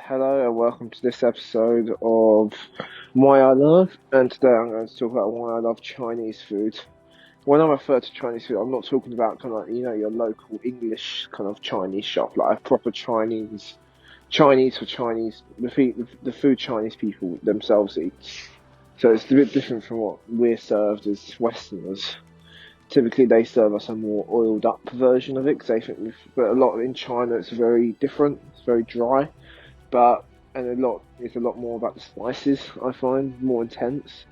Hello and welcome to this episode of Why I Love, and today I'm going to talk about why I love Chinese food. When I refer to Chinese food, I'm not talking about kind of like, your local English kind of Chinese shop, like a proper Chinese for Chinese, the food Chinese people themselves eat. So it's a bit different from what we're served as Westerners. Typically, they serve us a more oiled up version of it because they think, but a lot in China it's very different. It's very dry, it's a lot more about the spices. I find more intense.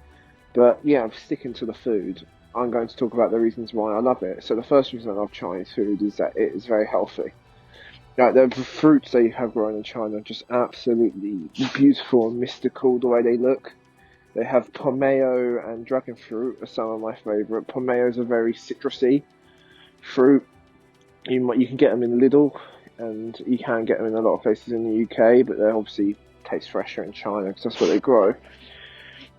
But yeah, I'm sticking to the food. I'm going to talk about the reasons why I love it. So the first reason I love Chinese food is that it is very healthy. Like the fruits they have grown in China are just absolutely beautiful and mystical the way they look. They have pomelo and dragon fruit are some of my favourite. Pomelo is a very citrusy fruit. You can get them in Lidl, and you can get them in a lot of places in the UK, but they obviously taste fresher in China because that's where they grow.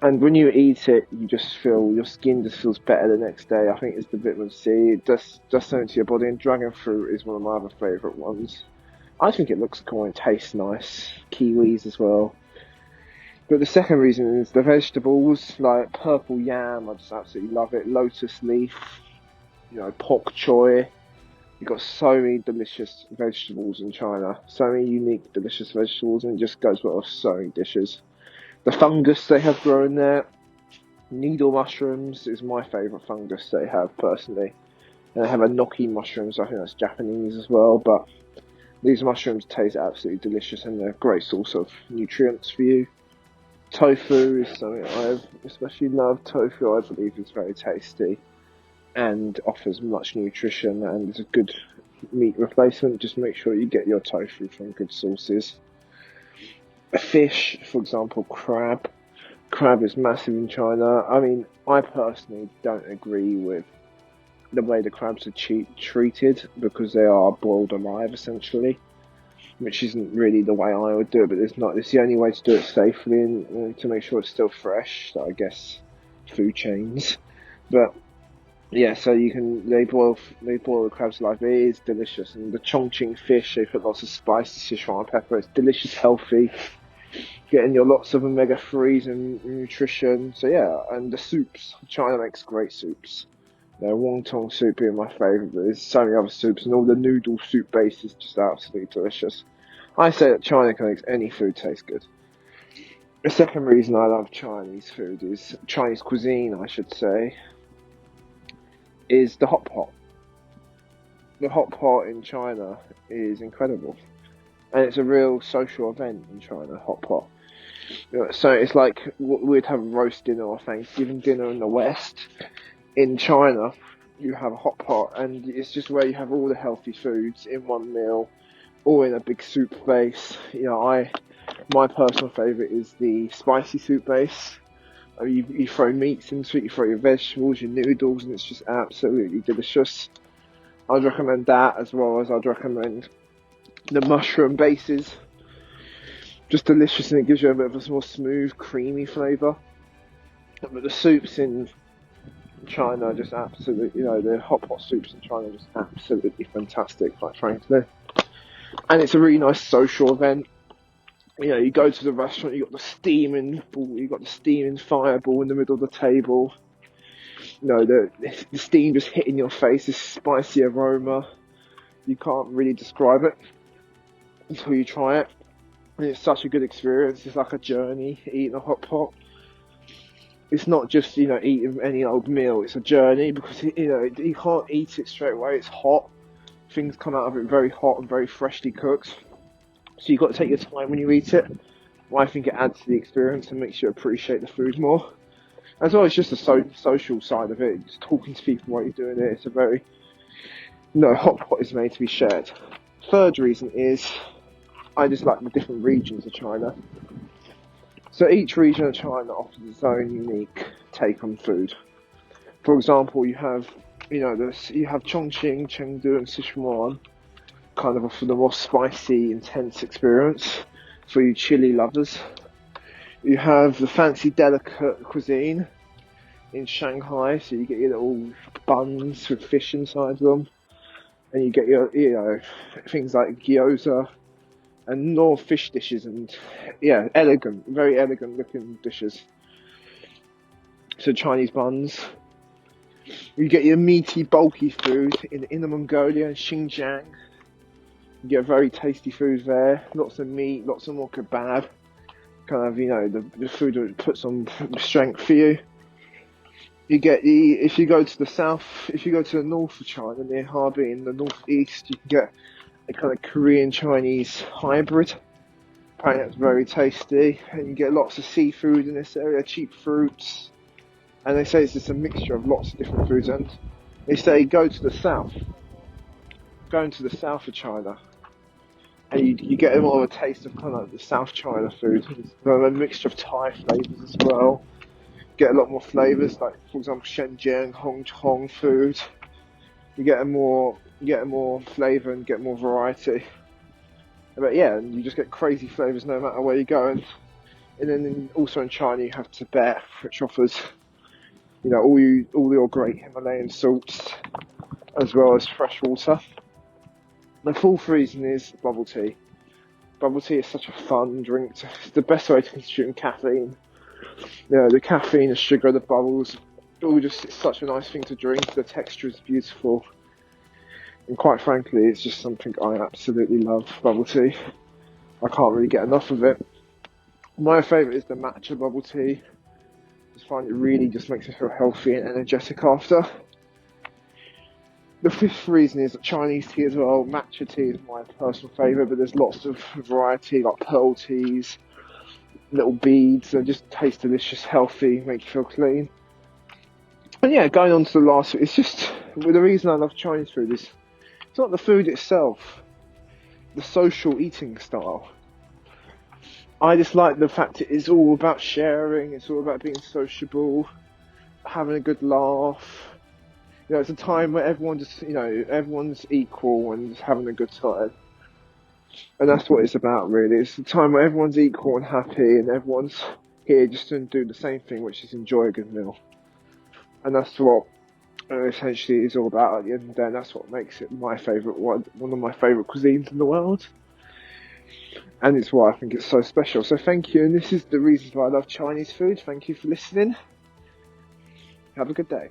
And when you eat it, you just feel your skin just feels better the next day. I think it's the vitamin C. It does something to your body. And dragon fruit is one of my other favourite ones. I think it looks cool and tastes nice. Kiwis as well. But the second reason is the vegetables, like purple yam, I just absolutely love it. Lotus leaf, pak choy. You've got so many delicious vegetables in China. So many unique, delicious vegetables, and it just goes well with so many dishes. The fungus they have grown there, needle mushrooms, is my favourite fungus they have, personally. And they have enoki mushrooms, I think that's Japanese as well, but these mushrooms taste absolutely delicious and they're a great source of nutrients for you. Tofu is something I especially love. Tofu, I believe, is very tasty and offers much nutrition and is a good meat replacement. Just make sure you get your tofu from good sources. A fish, for example, crab. Crab is massive in China. I mean, I personally don't agree with the way the crabs are treated because they are boiled alive, essentially, which isn't really the way I would do it, but it's the only way to do it safely and to make sure it's still fresh. So I guess food chains, but yeah. So they boil the crabs alive. It is delicious, and the Chongqing fish, they put lots of spices, Sichuan pepper. It's delicious, healthy, getting your lots of omega-3s and nutrition. So yeah, and the soups. China makes great soups. Their wonton soup being my favourite, but there's so many other soups, and all the noodle soup base is just absolutely delicious. I say that China can make any food taste good. The second reason I love Chinese food is Chinese cuisine, I should say, is the hot pot. The hot pot in China is incredible, and it's a real social event in China. Hot pot. So it's like we'd have a roast dinner or Thanksgiving dinner in the West. In China, you have a hot pot, and it's just where you have all the healthy foods in one meal, all in a big soup base. My personal favourite is the spicy soup base. You throw meats into it, you throw your vegetables, your noodles, and it's just absolutely delicious. I'd recommend that, as well as I'd recommend the mushroom bases. Just delicious, and it gives you a bit of a more smooth, creamy flavour. But the soups in China are just absolutely, the hot pot soups in China are just absolutely fantastic, quite frankly. And it's a really nice social event. You go to the restaurant, you got the steaming fireball in the middle of the table. The steam just hitting your face, this spicy aroma. You can't really describe it until you try it. And it's such a good experience. It's like a journey, eating a hot pot. It's not just, eating any old meal. It's a journey because, you can't eat it straight away. It's hot. Things come out of it very hot and very freshly cooked. So you've got to take your time when you eat it. Well, I think it adds to the experience and makes you appreciate the food more. As well as just the social side of it. Just talking to people while you're doing it. It's a very, hot pot is made to be shared. Third reason is I just like the different regions of China. So each region of China offers its own unique take on food. For example, you have Chongqing, Chengdu, and Sichuan, kind of for the more spicy, intense experience for you chili lovers. You have the fancy, delicate cuisine in Shanghai, so you get your little buns with fish inside them, and you get your things like gyoza, and more fish dishes, and yeah, elegant, very elegant looking dishes. So Chinese buns. You get your meaty, bulky food in Inner Mongolia and Xinjiang. You get very tasty food there. Lots of meat, lots of more kebab. Kind of, the food that puts on strength for you. You get if you go to the south, if you go to the north of China, near Harbin in the northeast, you can get a kind of Korean Chinese hybrid. Apparently that's very tasty. And you get lots of seafood in this area, cheap fruits. And they say it's just a mixture of lots of different foods. And they say go to the south. Going to the south of China. And you get more of a taste of kind of like the South China food. It's a mixture of Thai flavours as well. Get a lot more flavours, like for example Shenzhen, Hong Kong food. You get a more flavour and get more variety. But yeah, and you just get crazy flavours no matter where you go. And then also in China you have Tibet, which offers all your great Himalayan salts as well as fresh water. The fourth reason is bubble tea. Bubble tea is such a fun drink. It's the best way to consume caffeine. The caffeine, the sugar, the bubbles, it's such a nice thing to drink. The texture is beautiful. And quite frankly, it's just something I absolutely love, bubble tea. I can't really get enough of it. My favourite is the matcha bubble tea. I just find it really just makes me feel healthy and energetic after. The fifth reason is Chinese tea as well. Matcha tea is my personal favourite, but there's lots of variety, like pearl teas, little beads. They just taste delicious, healthy, make you feel clean. And yeah, going on to the last, it's just the reason I love Chinese food is it's not the food itself, the social eating style. I just like the fact it is all about sharing. It's all about being sociable, having a good laugh. It's a time where everyone's equal and just having a good time. And that's what it's about, really. It's a time where everyone's equal and happy and everyone's here just to do the same thing, which is enjoy a good meal. And that's what essentially it's all about at the end of the day. And that's what makes it my favourite one of my favourite cuisines in the world. And it's why I think it's so special. So thank you. And this is the reasons why I love Chinese food. Thank you for listening. Have a good day.